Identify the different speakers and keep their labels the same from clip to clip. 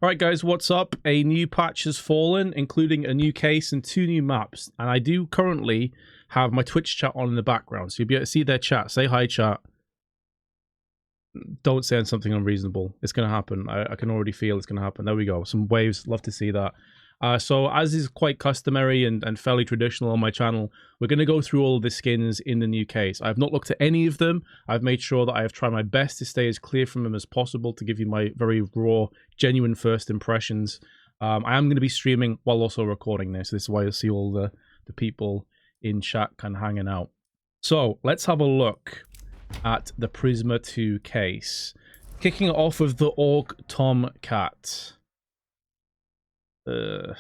Speaker 1: Alright guys, what's up? A new patch has fallen, including a new case and 2 new maps. And I do currently have my Twitch chat on in the background, so you'll be able to see their chat. Say hi, chat. Don't say something unreasonable. It's going to happen. I can already feel it's going to happen. There we go. Some waves. Love to see that. So as is quite customary and fairly traditional on my channel, we're going to go through all of the skins in the new case. I've not looked at any of them. I've made sure that I have tried my best to stay as clear from them as possible to give you my very raw, genuine first impressions. I am going to be streaming while also recording this. This is why you'll see all the people in chat kind of hanging out. So let's have a look at the Prisma 2 case. Kicking it off with the Orc Tomcat. Not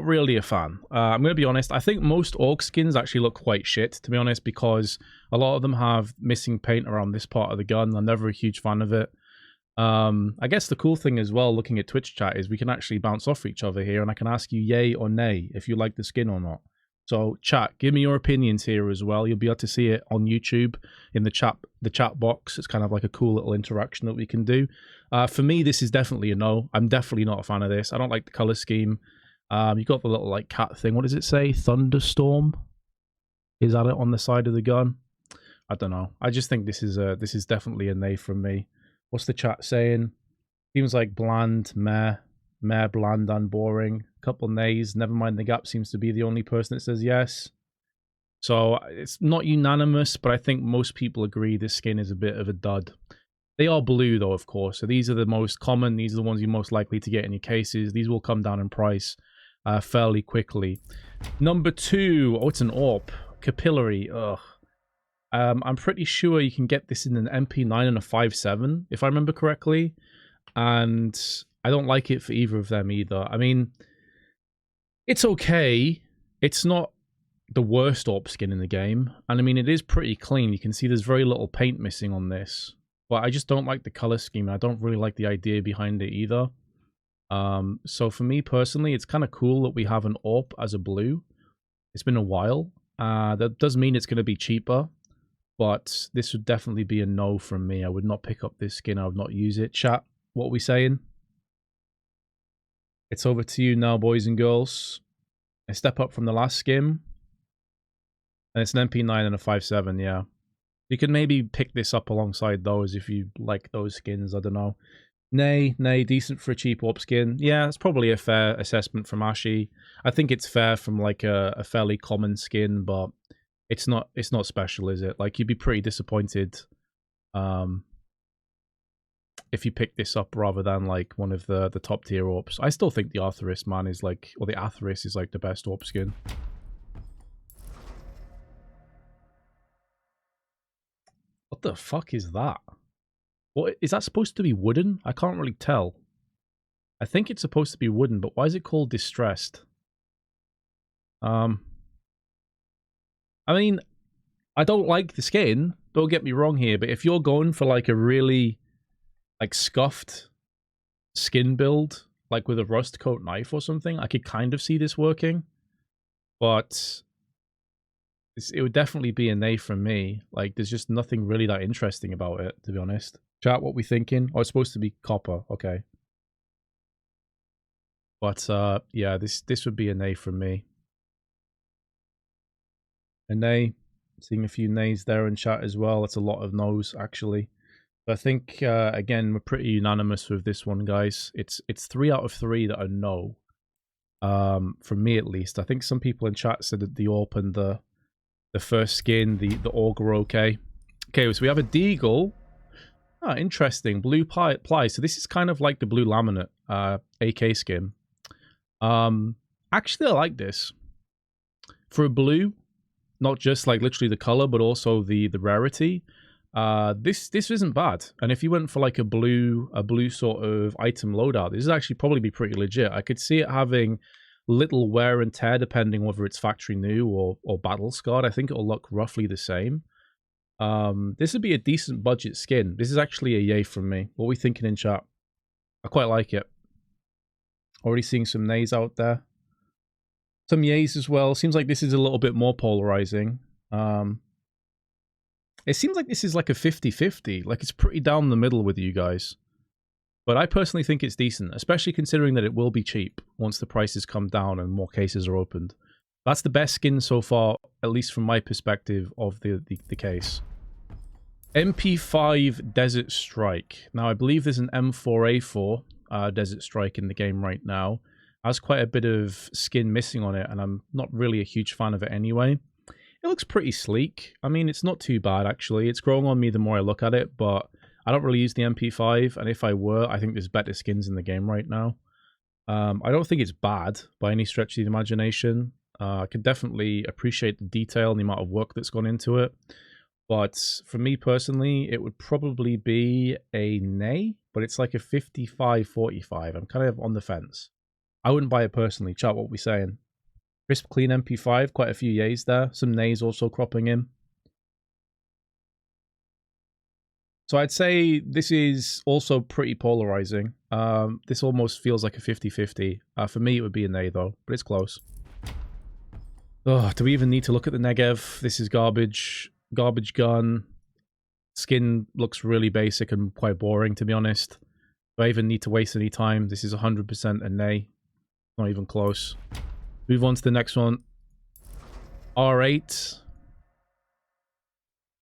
Speaker 1: really a fan. I'm going to be honest. I think most Orc skins actually look quite shit, to be honest, because a lot of them have missing paint around this part of the gun. I'm never a huge fan of it. I guess the cool thing as well, looking at Twitch chat, is we can actually bounce off each other here, and I can ask you yay or nay if you like the skin or not. So chat, give me your opinions here as well. You'll be able to see it on YouTube in the chat box. It's kind of like a cool little interaction that we can do. For me, this is definitely a no. I'm definitely not a fan of this. I don't like the color scheme. You got the little like cat thing. What does it say? Thunderstorm? Is that it on the side of the gun? I don't know. I just think this is definitely a nay from me. What's the chat saying? Seems like bland, meh, bland and boring. Couple nays. Never mind the gap seems to be the only person that says yes. So it's not unanimous, but I think most people agree this skin is a bit of a dud. They are blue though, of course. So these are the most common. These are the ones you're most likely to get in your cases. These will come down in price fairly quickly. Number 2. Oh, it's an AWP Capillary. Ugh. I'm pretty sure you can get this in an MP9 and a 5.7, if I remember correctly. And I don't like it for either of them either. I mean, it's okay. It's not the worst AWP skin in the game. And I mean, it is pretty clean. You can see there's very little paint missing on this. But I just don't like the color scheme. I don't really like the idea behind it either. So for me personally, it's kind of cool that we have an AWP as a blue. It's been a while. That does mean it's going to be cheaper. But this would definitely be a no from me. I would not pick up this skin. I would not use it. Chat, what are we saying? It's over to you now, boys and girls. A step up from the last skin. And it's an MP9 and a 5.7, yeah. You can maybe pick this up alongside those if you like those skins, I don't know. Nay, decent for a cheap AWP skin. Yeah, it's probably a fair assessment from Ashy. I think it's fair from like a fairly common skin, but it's not special, is it? Like, you'd be pretty disappointed if you pick this up rather than like one of the top tier AWPs. I still think the Arthurist, man, is like, or the Atheris is like the best AWP skin. What the fuck is that? What is that supposed to be wooden? I can't really tell. I think it's supposed to be wooden, but why is it called Distressed? I mean, I don't like the skin, don't get me wrong here, but if you're going for like a really like scuffed skin build, like with a rust coat knife or something, I could kind of see this working. But it would definitely be a nay from me. Like, there's just nothing really that interesting about it, to be honest. Chat, what we thinking? Oh, it's supposed to be copper. Okay. But, yeah, this would be a nay from me. A nay. Seeing a few nays there in chat as well. That's a lot of no's, actually. But I think, again, we're pretty unanimous with this one, guys. It's 3 out of 3 that are no. From me, at least. I think some people in chat said that the AWP and the first skin, the AUG are okay. Okay, so we have a Deagle. Ah, interesting. Blue ply. So this is kind of like the blue laminate AK skin. Actually, I like this. For a blue, not just like literally the color, but also the rarity. This isn't bad. And if you went for like a blue sort of item loadout, this would actually probably be pretty legit. I could see it having little wear and tear depending whether it's factory new or battle scarred. I think it'll look roughly the same. This would be a decent budget skin. This is actually a yay from me. What are we thinking in chat? I quite like it. Already seeing some nays out there. Some yays as well. Seems like this is a little bit more polarizing. It seems like this is like a 50-50. Like, it's pretty down the middle with you guys. But I personally think it's decent, especially considering that it will be cheap once the prices come down and more cases are opened. That's the best skin so far, at least from my perspective of the case. MP5 Desert Strike. Now, I believe there's an M4A4 Desert Strike in the game right now. Has quite a bit of skin missing on it, and I'm not really a huge fan of it anyway. It looks pretty sleek. I mean, it's not too bad, actually. It's growing on me the more I look at it, but I don't really use the MP5, and if I were, I think there's better skins in the game right now. I don't think it's bad by any stretch of the imagination. I can definitely appreciate the detail and the amount of work that's gone into it. But for me personally, it would probably be a nay, but it's like a 55-45. I'm kind of on the fence. I wouldn't buy it personally. Chat, what we saying? Crisp, clean MP5, quite a few yays there. Some nays also cropping in. So I'd say this is also pretty polarizing. This almost feels like a 50-50. For me, it would be a nay, though, but it's close. Oh, do we even need to look at the Negev? This is garbage. Garbage gun. Skin looks really basic and quite boring, to be honest. Do I even need to waste any time? This is 100% a nay. Not even close. Move on to the next one. R8.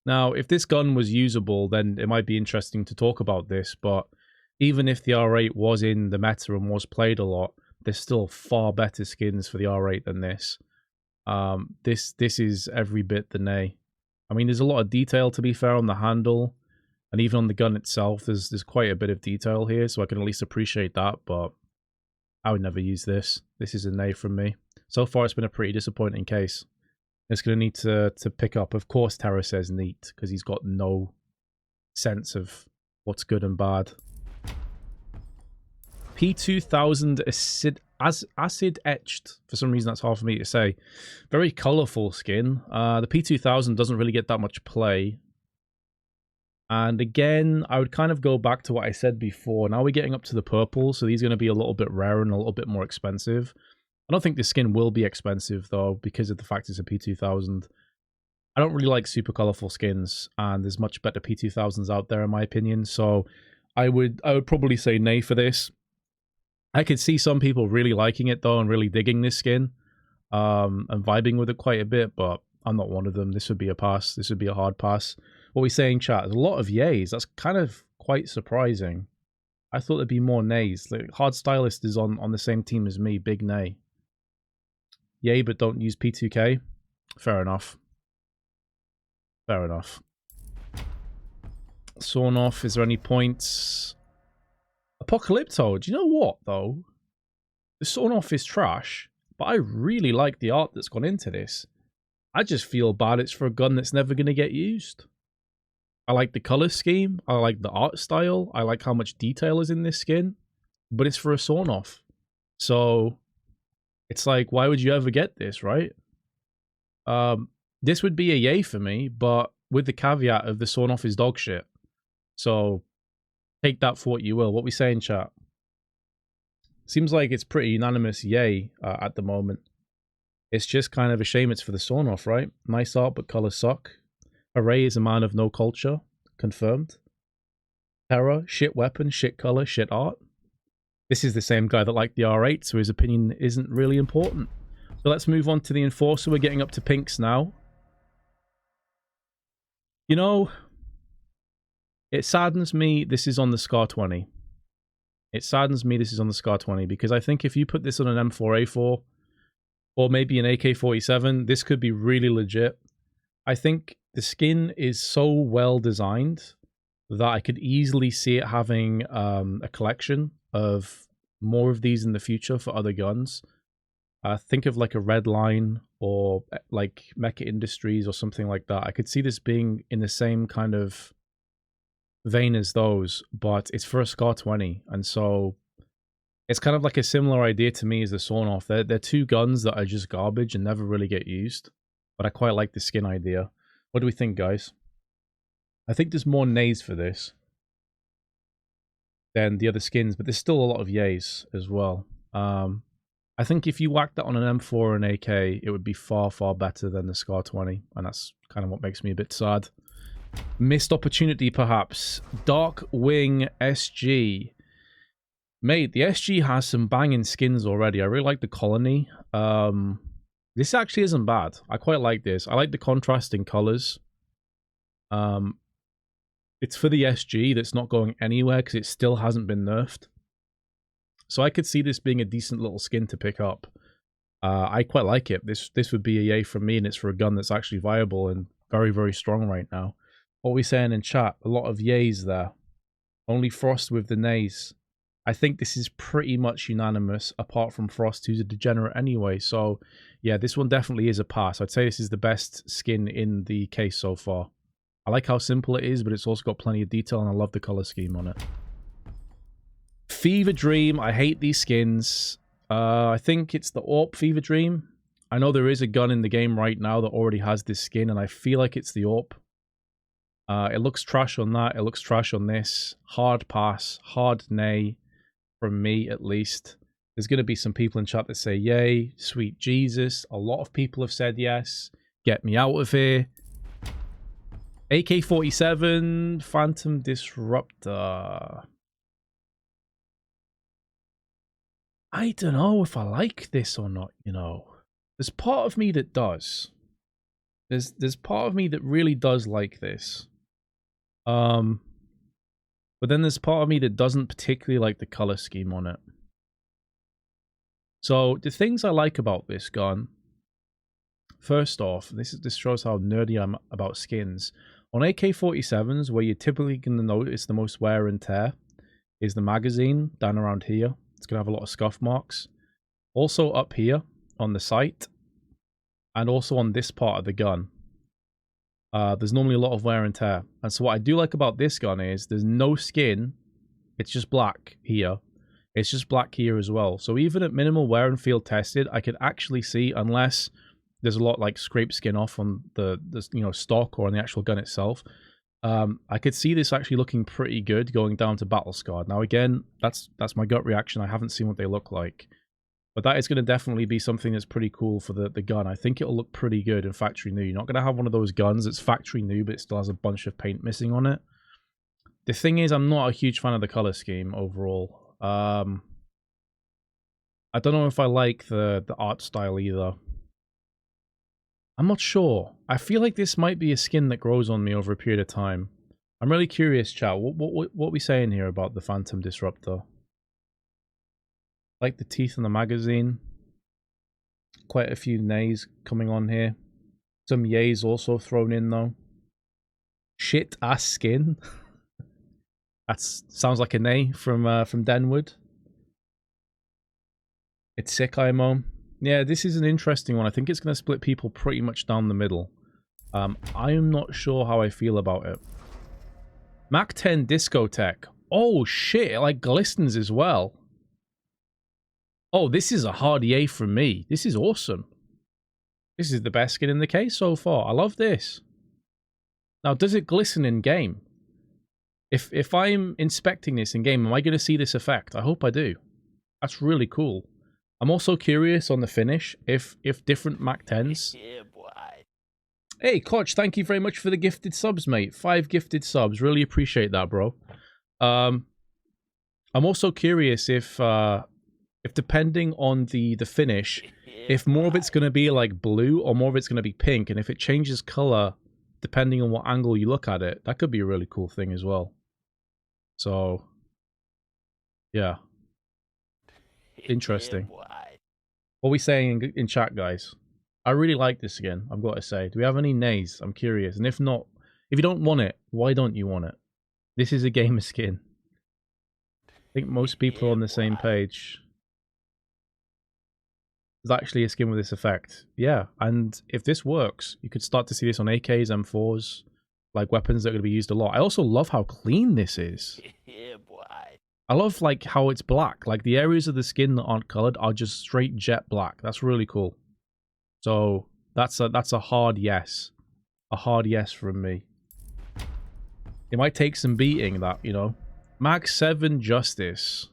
Speaker 1: Now, if this gun was usable, then it might be interesting to talk about this, but even if the R8 was in the meta and was played a lot, there's still far better skins for the R8 than this. This is every bit the nay. I mean, there's a lot of detail, to be fair, on the handle, and even on the gun itself, there's quite a bit of detail here, so I can at least appreciate that, but I would never use this. This is a nay from me. So far, it's been a pretty disappointing case. It's going to need to pick up. Of course, Terra says neat, because he's got no sense of what's good and bad. P2000 acid etched. For some reason, that's hard for me to say. Very colourful skin. The P2000 doesn't really get that much play. And again, I would kind of go back to what I said before. Now we're getting up to the purple, so these are going to be a little bit rarer and a little bit more expensive. I don't think the skin will be expensive, though, because of the fact it's a P2000. I don't really like super colourful skins, and there's much better P2000s out there, in my opinion. So I would probably say nay for this. I could see some people really liking it, though, and really digging this skin, and vibing with it quite a bit, but I'm not one of them. This would be a pass. This would be a hard pass. What we say in chat, there's a lot of yays. That's kind of quite surprising. I thought there'd be more nays. Like, Hard Stylist is on the same team as me. Big nay. Yay, but don't use P2K. Fair enough. Fair enough. Sawn off. Is there any points? Apocalypto. Do you know what, though? The sawn off is trash, but I really like the art that's gone into this. I just feel bad it's for a gun that's never going to get used. I like the color scheme. I like the art style. I like how much detail is in this skin. But it's for a sawn off. So it's like, why would you ever get this, right? This would be a yay for me, but with the caveat of the sawn off is dog shit. So take that for what you will. What we say in chat? Seems like it's pretty unanimous yay at the moment. It's just kind of a shame it's for the sawn off, right? Nice art, but colors suck. Array is a man of no culture. Confirmed. Terror, shit weapon, shit color, shit art. This is the same guy that liked the R8, so his opinion isn't really important. So let's move on to the Enforcer. We're getting up to pinks now. You know, it saddens me this is on the SCAR 20. It saddens me this is on the SCAR 20, because I think if you put this on an M4A4, or maybe an AK-47, this could be really legit. I think the skin is so well designed that I could easily see it having a collection of more of these in the future for other guns. Think of like a Redline or like Mecha Industries or something like that. I could see this being in the same kind of vein as those, but it's for a SCAR 20, and so it's kind of like a similar idea to me as the sawn off. They're two guns that are just garbage and never really get used, but I quite like the skin idea. What do we think, guys? I think there's more nays for this than the other skins, but there's still a lot of yays as well. I think if you whack that on an M4 or an AK, it would be far, far better than the SCAR 20, and that's kind of what makes me a bit sad. Missed opportunity, perhaps. Dark Wing SG. Mate, the SG has some banging skins already. I really like the Colony. This actually isn't bad. I quite like this. I like the contrasting colors. It's for the SG that's not going anywhere because it still hasn't been nerfed. So I could see this being a decent little skin to pick up. I quite like it. This would be a yay from me, and it's for a gun that's actually viable and very, very strong right now. What are we saying in chat? A lot of yays there. Only Frost with the nays. I think this is pretty much unanimous, apart from Frost, who's a degenerate anyway. So, yeah, this one definitely is a pass. I'd say this is the best skin in the case so far. I like how simple it is, but it's also got plenty of detail, and I love the color scheme on it. Fever Dream. I hate these skins. I think it's the AWP Fever Dream. I know there is a gun in the game right now that already has this skin, and I feel like it's the AWP. It looks trash on that. It looks trash on this. Hard pass. Hard nay. From me, at least. There's going to be some people in chat that say, yay, sweet Jesus. A lot of people have said yes. Get me out of here. AK-47, Phantom Disruptor. I don't know if I like this or not, you know. There's part of me that does. There's part of me that really does like this. But then there's part of me that doesn't particularly like the color scheme on it. So the things I like about this gun, first off, this shows how nerdy I'm about skins. On AK-47s, where you're typically going to notice the most wear and tear, is the magazine down around here. It's going to have a lot of scuff marks. Also up here on the sight, and also on this part of the gun. There's normally a lot of wear and tear. And so what I do like about this gun is there's no skin. It's just black here. It's just black here as well. So even at minimal wear and field tested, I could actually see, unless there's a lot like scrape skin off on the stock or on the actual gun itself, I could see this actually looking pretty good going down to battle scarred. Now again, that's my gut reaction. I haven't seen what they look like. But that is going to definitely be something that's pretty cool for the gun. I think it'll look pretty good in factory new. You're not going to have one of those guns that's factory new, but it still has a bunch of paint missing on it. The thing is, I'm not a huge fan of the color scheme overall. I don't know if I like the art style either. I'm not sure. I feel like this might be a skin that grows on me over a period of time. I'm really curious, chat. What are we saying here about the Phantom Disruptor? Like the teeth in the magazine. Quite a few nays coming on here. Some yays also thrown in though. Shit ass skin. That sounds like a nay from Denwood. It's sick, IMO. Yeah, this is an interesting one. I think it's going to split people pretty much down the middle. I'm not sure how I feel about it. Mac 10 Discotheque. Oh shit, it like glistens as well. Oh, this is a hard yay from me. This is awesome. This is the best skin in the case so far. I love this. Now, does it glisten in game? If I'm inspecting this in game, am I going to see this effect? I hope I do. That's really cool. I'm also curious on the finish if different Mac 10s. Yeah, boy. Hey, Koch, thank you very much for the gifted subs, mate. 5 gifted subs. Really appreciate that, bro. I'm also curious if depending on the finish, if more of it's going to be like blue or more of it's going to be pink, and if it changes color depending on what angle you look at it, that could be a really cool thing as well. So, yeah. Interesting. What are we saying in chat, guys? I really like this skin, I've got to say. Do we have any nays? I'm curious. And if not, if you don't want it, why don't you want it? This is a gamer skin. I think most people are on the same page. There's actually a skin with this effect. Yeah, and if this works, you could start to see this on AKs, M4s, like weapons that are going to be used a lot. I also love how clean this is. Yeah, boy. I love like how it's black. Like the areas of the skin that aren't colored are just straight jet black. That's really cool. So that's a hard yes. A hard yes from me. It might take some beating, that, you know. Mag 7 Justice.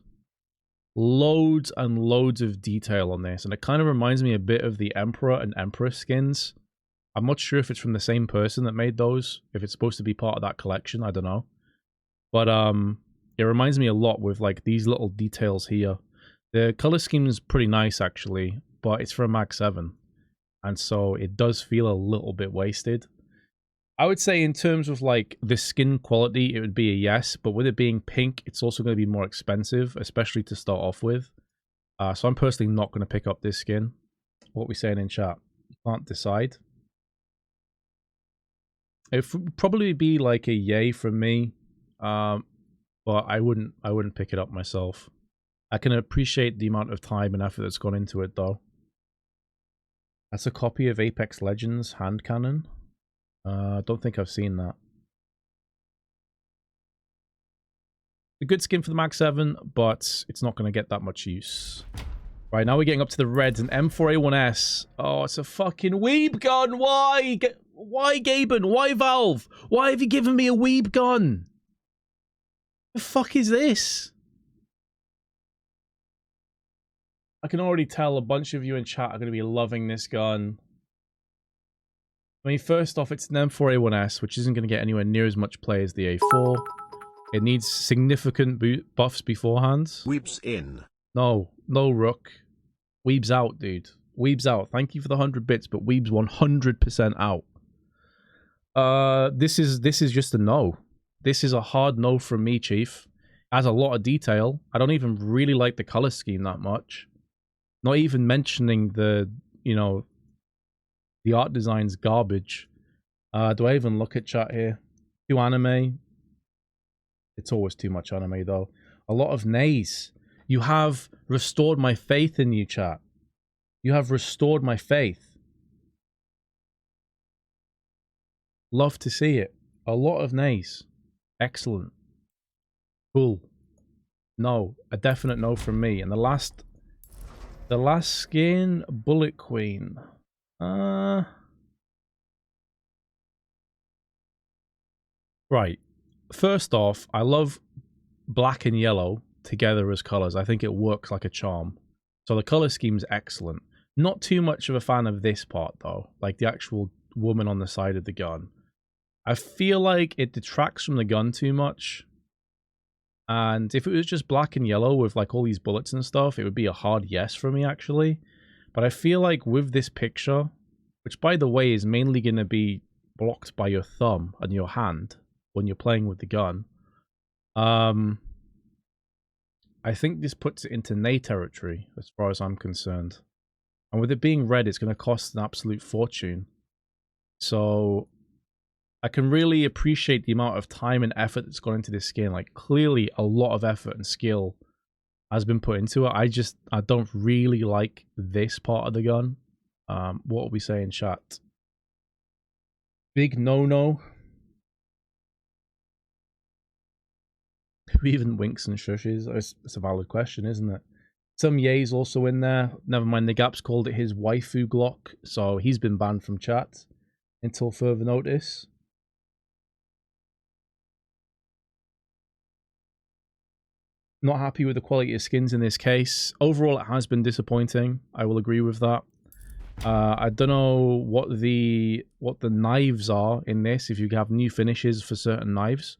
Speaker 1: Loads and loads of detail on this, and it kind of reminds me a bit of the Emperor and Empress skins. I'm not sure if it's from the same person that made those, if it's supposed to be part of that collection, I don't know. But It reminds me a lot with like these little details here. The color scheme is pretty nice actually, but it's for a Mag 7. And so it does feel a little bit wasted. I would say in terms of like the skin quality, it would be a yes, but with it being pink, it's also going to be more expensive, especially to start off with. So I'm personally not going to pick up this skin. What are we saying in chat? Can't decide. It would probably be like a yay from me, but I wouldn't pick it up myself. I can appreciate the amount of time and effort that's gone into it, though. That's a copy of Apex Legends hand cannon. I don't think I've seen that. A good skin for the Mag 7, but it's not going to get that much use. Right, now we're getting up to the reds, and M4A1S. Oh, it's a fucking weeb gun. Why? Why, Gaben? Why, Valve? Why have you given me a weeb gun? The fuck is this? I can already tell a bunch of you in chat are going to be loving this gun. I mean, first off, it's an M4A1S, which isn't going to get anywhere near as much play as the A4. It needs significant buffs beforehand.
Speaker 2: Weeb's in.
Speaker 1: No, Rook. Weeb's out, dude. Weeb's out. Thank you for the 100 bits, but Weeb's 100% out. This is just a no. This is a hard no from me, Chief. It has a lot of detail. I don't even really like the color scheme that much. Not even mentioning the, you know, the art design's garbage. Do I even look at chat here? Too anime. It's always too much anime, though. A lot of nays. You have restored my faith in you, chat. You have restored my faith. Love to see it. A lot of nays. Excellent. Cool. No. A definite no from me. And the last skin, Bullet Queen. Right. First off, I love black and yellow together as colors. I think it works like a charm. So the color scheme's excellent. Not too much of a fan of this part, though. Like the actual woman on the side of the gun. I feel like it detracts from the gun too much. And if it was just black and yellow with like all these bullets and stuff, it would be a hard yes for me, actually. But I feel like with this picture, which by the way is mainly going to be blocked by your thumb and your hand when you're playing with the gun, I think this puts it into nay territory as far as I'm concerned. And with it being red, it's going to cost an absolute fortune. So I can really appreciate the amount of time and effort that's gone into this skin. Like, clearly a lot of effort and skill has been put into it. I don't really like this part of the gun. What are we saying, chat? Big no-no. Who even winks and shushes? It's a valid question, isn't it? Some yays also in there. Never mind, the Gap's called it his waifu Glock, so he's been banned from chat until further notice. Not happy with the quality of skins in this case. Overall, it has been disappointing. I will agree with that. I don't know what the knives are in this. If you have new finishes for certain knives,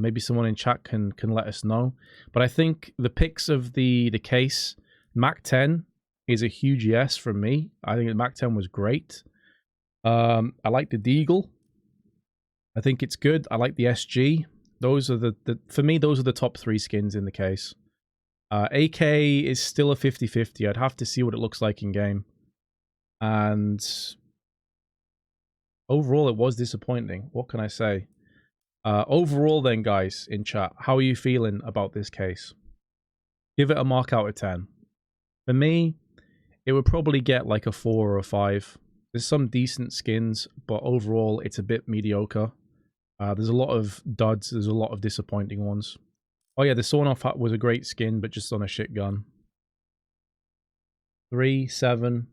Speaker 1: maybe someone in chat can let us know. But I think the pics of the case, Mac 10 is a huge yes from me. I think the Mac 10 was great. I like the Deagle. I think it's good. I like the SG. Those are for me, those are the top 3 skins in the case. AK is still a 50-50. I'd have to see what it looks like in game. And overall, it was disappointing. What can I say? Overall then, guys, in chat, how are you feeling about this case? Give it a mark out of 10. For me, it would probably get like a 4 or a 5. There's some decent skins, but overall, it's a bit mediocre. There's a lot of duds. There's a lot of disappointing ones. Oh yeah, the sawn-off hat was a great skin, but just on a shit gun. 3, 7,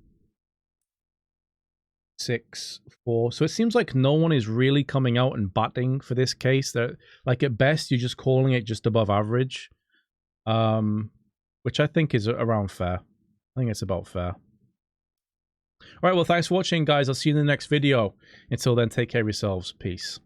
Speaker 1: 6, 4. So it seems like no one is really coming out and batting for this case. That, like, at best, you're just calling it just above average, which I think is around fair. I think it's about fair. All right, well, thanks for watching, guys. I'll see you in the next video. Until then, take care of yourselves. Peace.